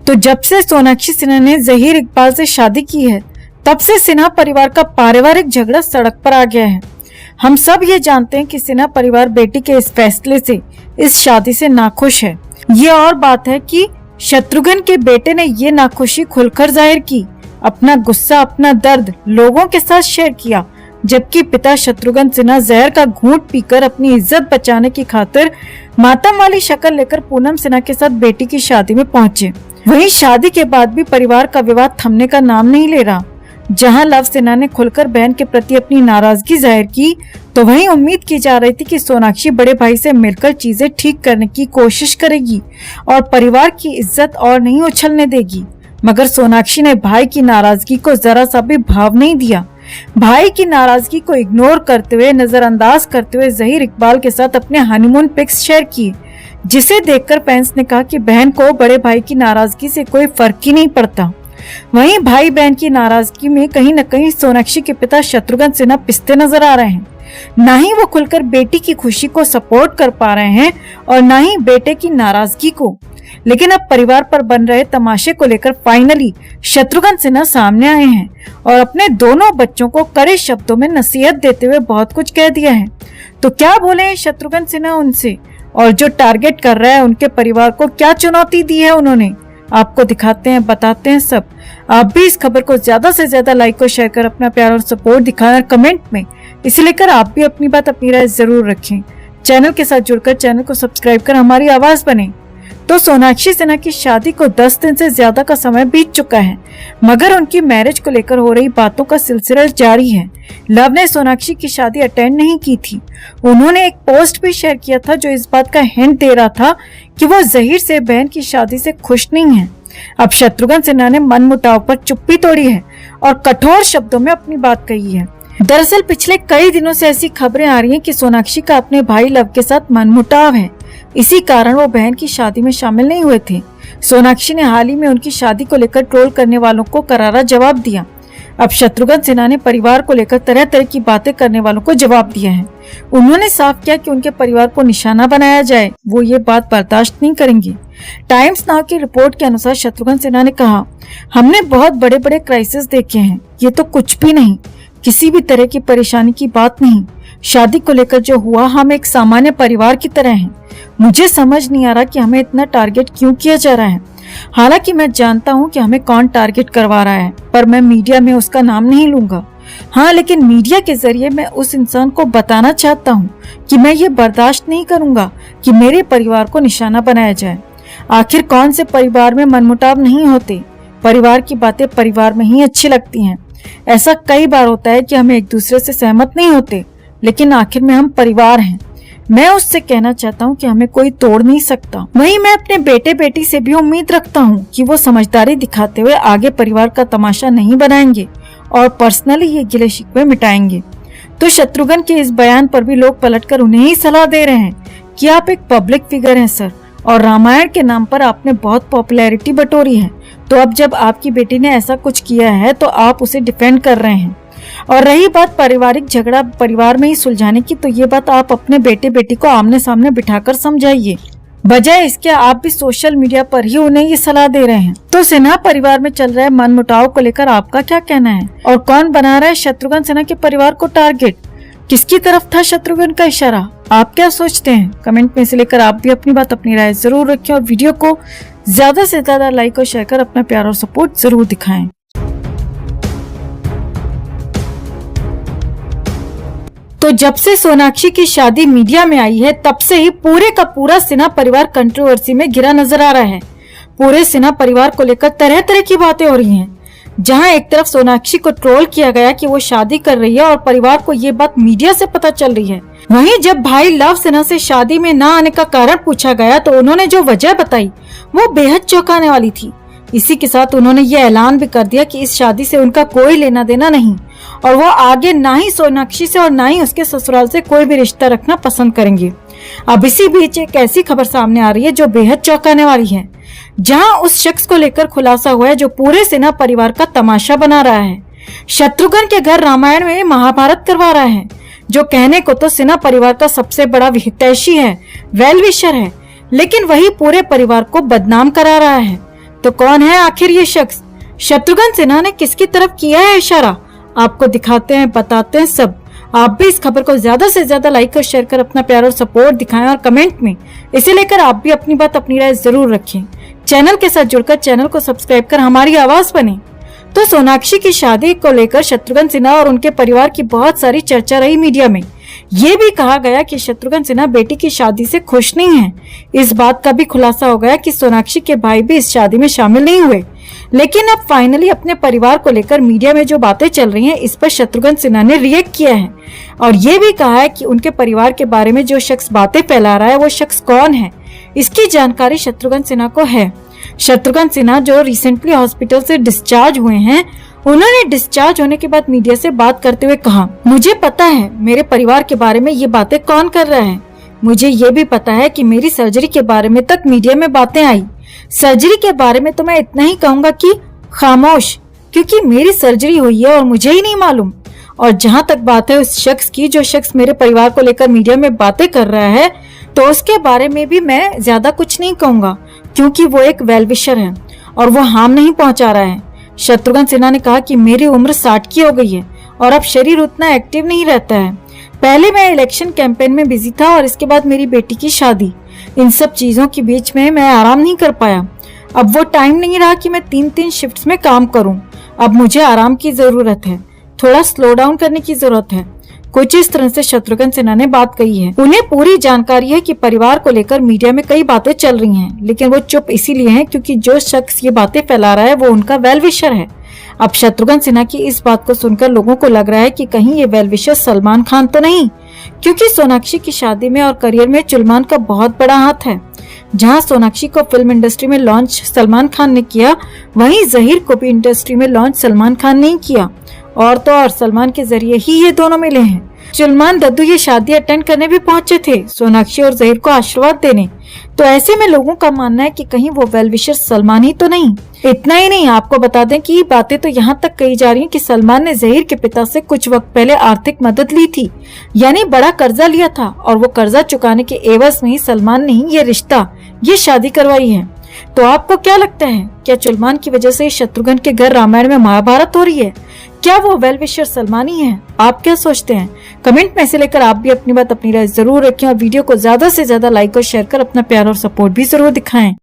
तो जब से सोनाक्षी सिन्हा ने जहीर इकबाल से शादी की है, तब से सिन्हा परिवार का पारिवारिक झगड़ा सड़क पर आ गया है। हम सब ये जानते हैं कि सिन्हा परिवार बेटी के इस फैसले से, इस शादी से नाखुश है। ये और बात है कि शत्रुघ्न के बेटे ने ये नाखुशी खुलकर जाहिर की, अपना गुस्सा, अपना दर्द लोगों के साथ शेयर किया, जबकि पिता शत्रुघ्न सिन्हा जहर का घूंट पीकर अपनी इज्जत बचाने की खातिर मातम वाली शक्ल लेकर पूनम सिन्हा के साथ बेटी की शादी में पहुंचे। वहीं शादी के बाद भी परिवार का विवाद थमने का नाम नहीं ले रहा। जहां लव सिन्हा ने खुलकर बहन के प्रति अपनी नाराजगी जाहिर की, तो वहीं उम्मीद की जा रही थी कि सोनाक्षी बड़े भाई से मिलकर चीजें ठीक करने की कोशिश करेगी और परिवार की इज्जत और नहीं उछलने देगी। मगर सोनाक्षी ने भाई की नाराजगी को जरा सा भी भाव नहीं दिया। भाई की नाराजगी को इग्नोर करते हुए, नजरअंदाज करते हुए जहीर इकबाल के साथ अपने हनीमून पिक्स शेयर किए, जिसे देखकर फैंस ने कहा कि बहन को बड़े भाई की नाराजगी से कोई फर्क ही नहीं पड़ता। वहीं भाई बहन की नाराजगी में कहीं न कहीं सोनाक्षी के पिता शत्रुघ्न सिन्हा पिसते नजर आ रहे हैं। न ही वो खुलकर बेटी की खुशी को सपोर्ट कर पा रहे हैं और न ही बेटे की नाराजगी को। लेकिन अब परिवार पर बन रहे तमाशे को लेकर फाइनली शत्रुघ्न सिन्हा सामने आए हैं और अपने दोनों बच्चों को कड़े शब्दों में नसीहत देते हुए बहुत कुछ कह दिया है। तो क्या बोले शत्रुघ्न सिन्हा उनसे, और जो टारगेट कर रहा है उनके परिवार को क्या चुनौती दी है उन्होंने, आपको दिखाते हैं, बताते हैं सब। आप भी इस खबर को ज्यादा से ज्यादा लाइक और शेयर कर अपना प्यार और सपोर्ट दिखाना कमेंट में। इसे लेकर आप भी अपनी बात, अपनी राय जरूर रखें। चैनल के साथ जुड़कर चैनल को सब्सक्राइब कर हमारी आवाज बने। तो सोनाक्षी सिन्हा की शादी को 10 दिन से ज्यादा का समय बीत चुका है, मगर उनकी मैरिज को लेकर हो रही बातों का सिलसिला जारी है। लव ने सोनाक्षी की शादी अटेंड नहीं की थी। उन्होंने एक पोस्ट भी शेयर किया था जो इस बात का हिंट दे रहा था कि वो जहीर से बहन की शादी से खुश नहीं है। अब शत्रुघ्न सिन्हा ने मनमुटाव पर चुप्पी तोड़ी है और कठोर शब्दों में अपनी बात कही है। दरअसल पिछले कई दिनों से ऐसी खबरें आ रही हैं कि सोनाक्षी का अपने भाई लव के साथ मनमुटाव है। इसी कारण वो बहन की शादी में शामिल नहीं हुए थे। सोनाक्षी ने हाल ही में उनकी शादी को लेकर ट्रोल करने वालों को करारा जवाब दिया। अब शत्रुघ्न सिन्हा ने परिवार को लेकर तरह तरह की बातें करने वालों को जवाब दिया है। उन्होंने साफ किया कि उनके परिवार को निशाना बनाया जाए, वो ये बात बर्दाश्त नहीं करेंगे। टाइम्स नाउ की रिपोर्ट के अनुसार शत्रुघ्न सिन्हा ने कहा, हमने बहुत बड़े बड़े क्राइसिस देखे हैं, ये तो कुछ भी नहीं, किसी भी तरह की परेशानी की बात नहीं। शादी को लेकर जो हुआ, हम एक सामान्य परिवार की तरह हैं। मुझे समझ नहीं आ रहा कि हमें इतना टारगेट क्यों किया जा रहा है। हालांकि मैं जानता हूं कि हमें कौन टारगेट करवा रहा है, पर मैं मीडिया में उसका नाम नहीं लूंगा। हाँ, लेकिन मीडिया के जरिए मैं उस इंसान को बताना चाहता हूं कि मैं ये बर्दाश्त नहीं करूंगा कि मेरे परिवार को निशाना बनाया जाए। आखिर कौन से परिवार में मनमुटाव नहीं होते? परिवार की बातें परिवार में ही अच्छी लगती हैं। ऐसा कई बार होता है कि हम एक दूसरे से सहमत नहीं होते, लेकिन आखिर में हम परिवार हैं। मैं उससे कहना चाहता हूँ कि हमें कोई तोड़ नहीं सकता। वहीं मैं अपने बेटे बेटी से भी उम्मीद रखता हूँ कि वो समझदारी दिखाते हुए आगे परिवार का तमाशा नहीं बनाएंगे और पर्सनली ये गिले शिकवे मिटाएंगे। तो शत्रुघ्न के इस बयान पर भी लोग पलटकर उन्हें ही सलाह दे रहे हैं कि आप एक पब्लिक फिगर हैं सर, और रामायण के नाम पर आपने बहुत पॉपुलैरिटी बटोरी है, तो अब जब आपकी बेटी ने ऐसा कुछ किया है तो आप उसे डिफेंड कर रहे हैं। और रही बात पारिवारिक झगड़ा परिवार में ही सुलझाने की, तो ये बात आप अपने बेटे बेटी को आमने सामने बिठाकर समझाइए, बजाय इसके आप भी सोशल मीडिया पर ही उन्हें ये सलाह दे रहे हैं। तो सिन्हा परिवार में चल रहे मनमुटाव को लेकर आपका क्या कहना है, और कौन बना रहा है शत्रुघ्न सिन्हा के परिवार को टारगेट? किसकी तरफ था शत्रुघ्न का इशारा? आप क्या सोचते हैं? कमेंट में से लेकर आप भी अपनी बात, अपनी राय जरूर रखें और वीडियो को ज्यादा से ज्यादा लाइक और शेयर कर अपना प्यार और सपोर्ट जरूर दिखाएं। तो जब से सोनाक्षी की शादी मीडिया में आई है, तब से ही पूरे का पूरा सिन्हा परिवार कंट्रोवर्सी में घिरा नजर आ रहा है। पूरे सिन्हा परिवार को लेकर तरह तरह की बातें हो रही हैं। जहां एक तरफ सोनाक्षी को ट्रोल किया गया कि वो शादी कर रही है और परिवार को ये बात मीडिया से पता चल रही है, वहीं जब भाई लव सिन्हा से शादी में न आने का कारण पूछा गया तो उन्होंने जो वजह बताई वो बेहद चौंकाने वाली थी। इसी के साथ उन्होंने ये ऐलान भी कर दिया कि इस शादी से उनका कोई लेना देना नहीं और वो आगे ना ही सोनाक्षी से और ना ही उसके ससुराल से कोई भी रिश्ता रखना पसंद करेंगे। अब इसी बीच एक ऐसी खबर सामने आ रही है जो बेहद चौंकाने वाली है, जहां उस शख्स को लेकर खुलासा हुआ है जो पूरे सिन्हा परिवार का तमाशा बना रहा है। शत्रुघ्न के घर रामायण में महाभारत करवा रहा है, जो कहने को तो सिन्हा परिवार का सबसे बड़ा हितैषी है, वेल विशर है, लेकिन वही पूरे परिवार को बदनाम करा रहा है। तो कौन है आखिर ये शख्स? शत्रुघ्न सिन्हा ने किसकी तरफ किया है इशारा? आपको दिखाते हैं, बताते हैं सब। आप भी इस खबर को ज्यादा से ज्यादा लाइक और शेयर कर अपना प्यार और सपोर्ट दिखाएं और कमेंट में इसे लेकर आप भी अपनी बात, अपनी राय जरूर रखें। चैनल के साथ जुड़कर चैनल को सब्सक्राइब कर हमारी आवाज बने। तो सोनाक्षी की शादी को लेकर शत्रुघ्न सिन्हा और उनके परिवार की बहुत सारी चर्चा रही मीडिया में। ये भी कहा गया कि शत्रुघ्न सिन्हा बेटी की शादी से खुश नहीं है। इस बात का भी खुलासा हो गया कि सोनाक्षी के भाई भी इस शादी में शामिल नहीं हुए। लेकिन अब फाइनली अपने परिवार को लेकर मीडिया में जो बातें चल रही हैं, इस पर शत्रुघ्न सिन्हा ने रिएक्ट किया है और ये भी कहा है कि उनके परिवार के बारे में जो शख्स बातें फैला रहा है वो शख्स कौन है, इसकी जानकारी शत्रुघ्न सिन्हा को है। शत्रुघ्न सिन्हा जो रिसेंटली हॉस्पिटल से डिस्चार्ज हुए हैं, उन्होंने डिस्चार्ज होने के बाद मीडिया से बात करते हुए कहा, मुझे पता है मेरे परिवार के बारे में ये बातें कौन कर रहा है। मुझे ये भी पता है कि मेरी सर्जरी के बारे में तक मीडिया में बातें आई। सर्जरी के बारे में तो मैं इतना ही कहूंगा कि खामोश, क्योंकि मेरी सर्जरी हुई है और मुझे ही नहीं मालूम। और जहां तक बात है उस शख्स की, जो शख्स मेरे परिवार को लेकर मीडिया में बातें कर रहा है, तो उसके बारे में भी मैं ज्यादा कुछ नहीं कहूंगा, क्योंकि वो एक वेल विशर है और वो हार्म नहीं पहुंचा रहा है। शत्रुघ्न सिन्हा ने कहा कि मेरी उम्र 60 की हो गई है और अब शरीर उतना एक्टिव नहीं रहता है। पहले मैं इलेक्शन कैंपेन में बिजी था और इसके बाद मेरी बेटी की शादी, इन सब चीजों के बीच में मैं आराम नहीं कर पाया। अब वो टाइम नहीं रहा कि मैं 3-3 शिफ्ट्स में काम करूं। अब मुझे आराम की जरूरत है, थोड़ा स्लो डाउन करने की जरूरत है। कुछ इस तरह से शत्रुघ्न सिन्हा ने बात कही है। उन्हें पूरी जानकारी है कि परिवार को लेकर मीडिया में कई बातें चल रही हैं, लेकिन वो चुप इसीलिए हैं क्योंकि जो शख्स ये बातें फैला रहा है वो उनका वेल विशर है। अब शत्रुघ्न सिन्हा की इस बात को सुनकर लोगों को लग रहा है कि कहीं ये वेल विशर सलमान खान तो नहीं, क्योंकि सोनाक्षी की शादी में और करियर में सलमान का बहुत बड़ा हाथ है। जहां सोनाक्षी को फिल्म इंडस्ट्री में लॉन्च सलमान खान ने किया, वहीं जहीर को भी इंडस्ट्री में लॉन्च सलमान खान ने किया। और तो और सलमान के जरिए ही ये दोनों मिले हैं। सलमान दद्दू ये शादी अटेंड करने भी पहुंचे थे, सोनाक्षी और जहीर को आशीर्वाद देने। तो ऐसे में लोगों का मानना है कि कहीं वो वेल विशर सलमान ही तो नहीं। इतना ही नहीं, आपको बता दें कि बातें तो यहाँ तक कही जा रही हैं कि सलमान ने जहीर के पिता से कुछ वक्त पहले आर्थिक मदद ली थी, यानी बड़ा कर्जा लिया था और वो कर्जा चुकाने के एवज में ही सलमान ने ही ये रिश्ता, ये शादी करवाई है। तो आपको क्या लगता है, क्या सलमान की वजह से शत्रुघ्न के घर रामायण में महाभारत हो रही है? क्या वो वेल विशर सलमान ही है? आप क्या सोचते हैं? कमेंट में से लेकर आप भी अपनी बात, अपनी राय जरूर रखें और वीडियो को ज्यादा से ज्यादा लाइक और शेयर कर अपना प्यार और सपोर्ट भी जरूर दिखाएं।